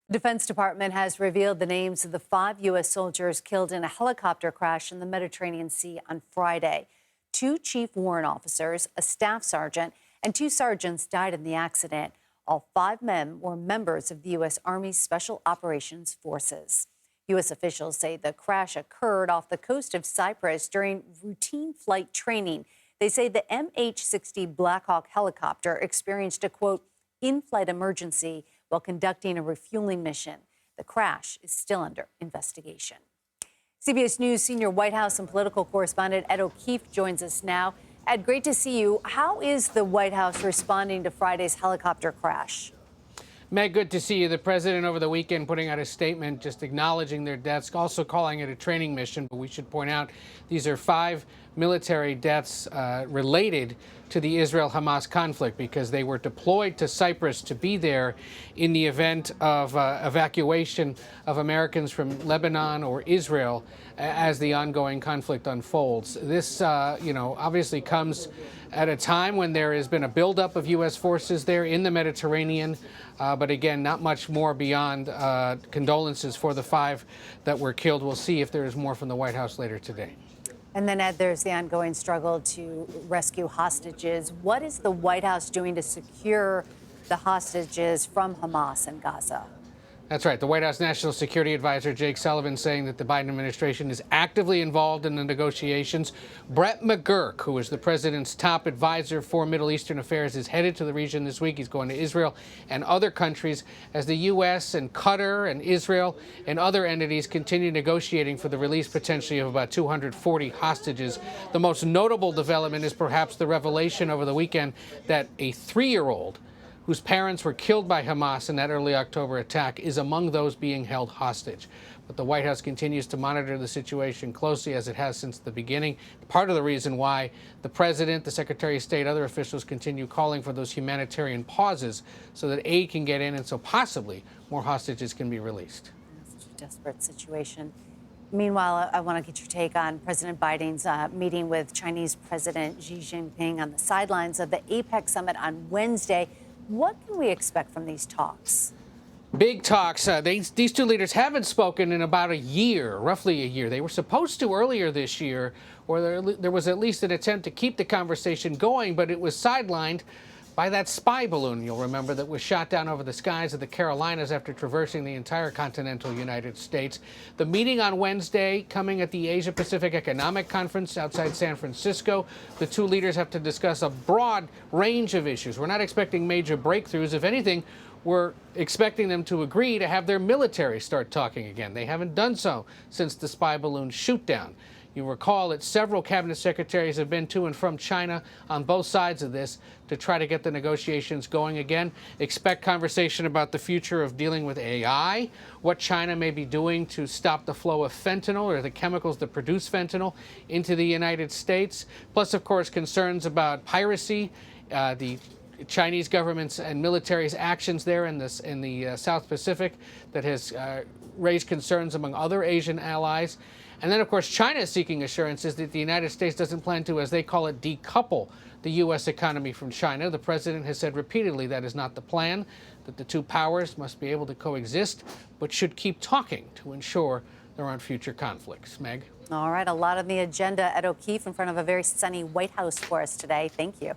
The Defense Department has revealed the names of the 5 U.S. soldiers killed in a helicopter crash in the Mediterranean Sea on Friday. 2 chief warrant officers, a staff sergeant, and 2 sergeants died in the accident. All 5 men were members of the U.S. Army's Special Operations Forces. U.S. officials say the crash occurred off the coast of Cyprus during routine flight training. They say the MH-60 Black Hawk helicopter experienced a, quote, in-flight emergency while conducting a refueling mission. The crash is still under investigation. CBS News senior White House and political correspondent Ed O'Keefe joins us now. Ed, great to see you. How is the White House responding to Friday's helicopter crash? Meg, good to see you. The president over the weekend putting out a statement just acknowledging their deaths, also calling it a training mission. But we should point out these are 5 military deaths related to the Israel-Hamas conflict because they were deployed to Cyprus to be there in the event of evacuation of Americans from Lebanon or Israel as the ongoing conflict unfolds. This, obviously comes at a time when there has been a buildup of U.S. forces there in the Mediterranean. But again, not much more beyond condolences for the 5 that were killed. We'll see if there is more from the White House later today. And then, Ed, there's the ongoing struggle to rescue hostages. What is the White House doing to secure the hostages from Hamas in Gaza? That's right. The White House National Security Advisor Jake Sullivan saying that the Biden administration is actively involved in the negotiations. Brett McGurk, who is the president's top advisor for Middle Eastern affairs, is headed to the region this week. He's going to Israel and other countries as the U.S. and Qatar and Israel and other entities continue negotiating for the release potentially of about 240 hostages. The most notable development is perhaps the revelation over the weekend that a 3-year-old whose parents were killed by Hamas in that early October attack, is among those being held hostage. But the White House continues to monitor the situation closely, as it has since the beginning. Part of the reason why the president, the Secretary of State, other officials continue calling for those humanitarian pauses so that aid can get in and so possibly more hostages can be released. Such a desperate situation. Meanwhile, I want to get your take on President Biden's meeting with Chinese President Xi Jinping on the sidelines of the APEC summit on Wednesday. What can we expect from these talks? Big talks. These 2 leaders haven't spoken in about a year, roughly a year. They were supposed to earlier this year, or there was at least an attempt to keep the conversation going, but it was sidelined by that spy balloon, you'll remember, that was shot down over the skies of the Carolinas after traversing the entire continental United States. The meeting on Wednesday, coming at the Asia-Pacific Economic Conference outside San Francisco. The 2 leaders have to discuss a broad range of issues. We're not expecting major breakthroughs. If anything, we're expecting them to agree to have their military start talking again. They haven't done so since the spy balloon shoot down. You recall that several cabinet secretaries have been to and from China on both sides of this to try to get the negotiations going again. Expect conversation about the future of dealing with AI, what China may be doing to stop the flow of fentanyl or the chemicals that produce fentanyl into the United States. Plus, of course, concerns about piracy, the Chinese government's and military's actions there in the South Pacific that has raised concerns among other Asian allies. And then, of course, China is seeking assurances that the United States doesn't plan to, as they call it, decouple the U.S. economy from China. The president has said repeatedly that is not the plan, that the 2 powers must be able to coexist, but should keep talking to ensure there aren't future conflicts. Meg? All right, a lot on the agenda. Ed O'Keefe in front of a very sunny White House for us today. Thank you.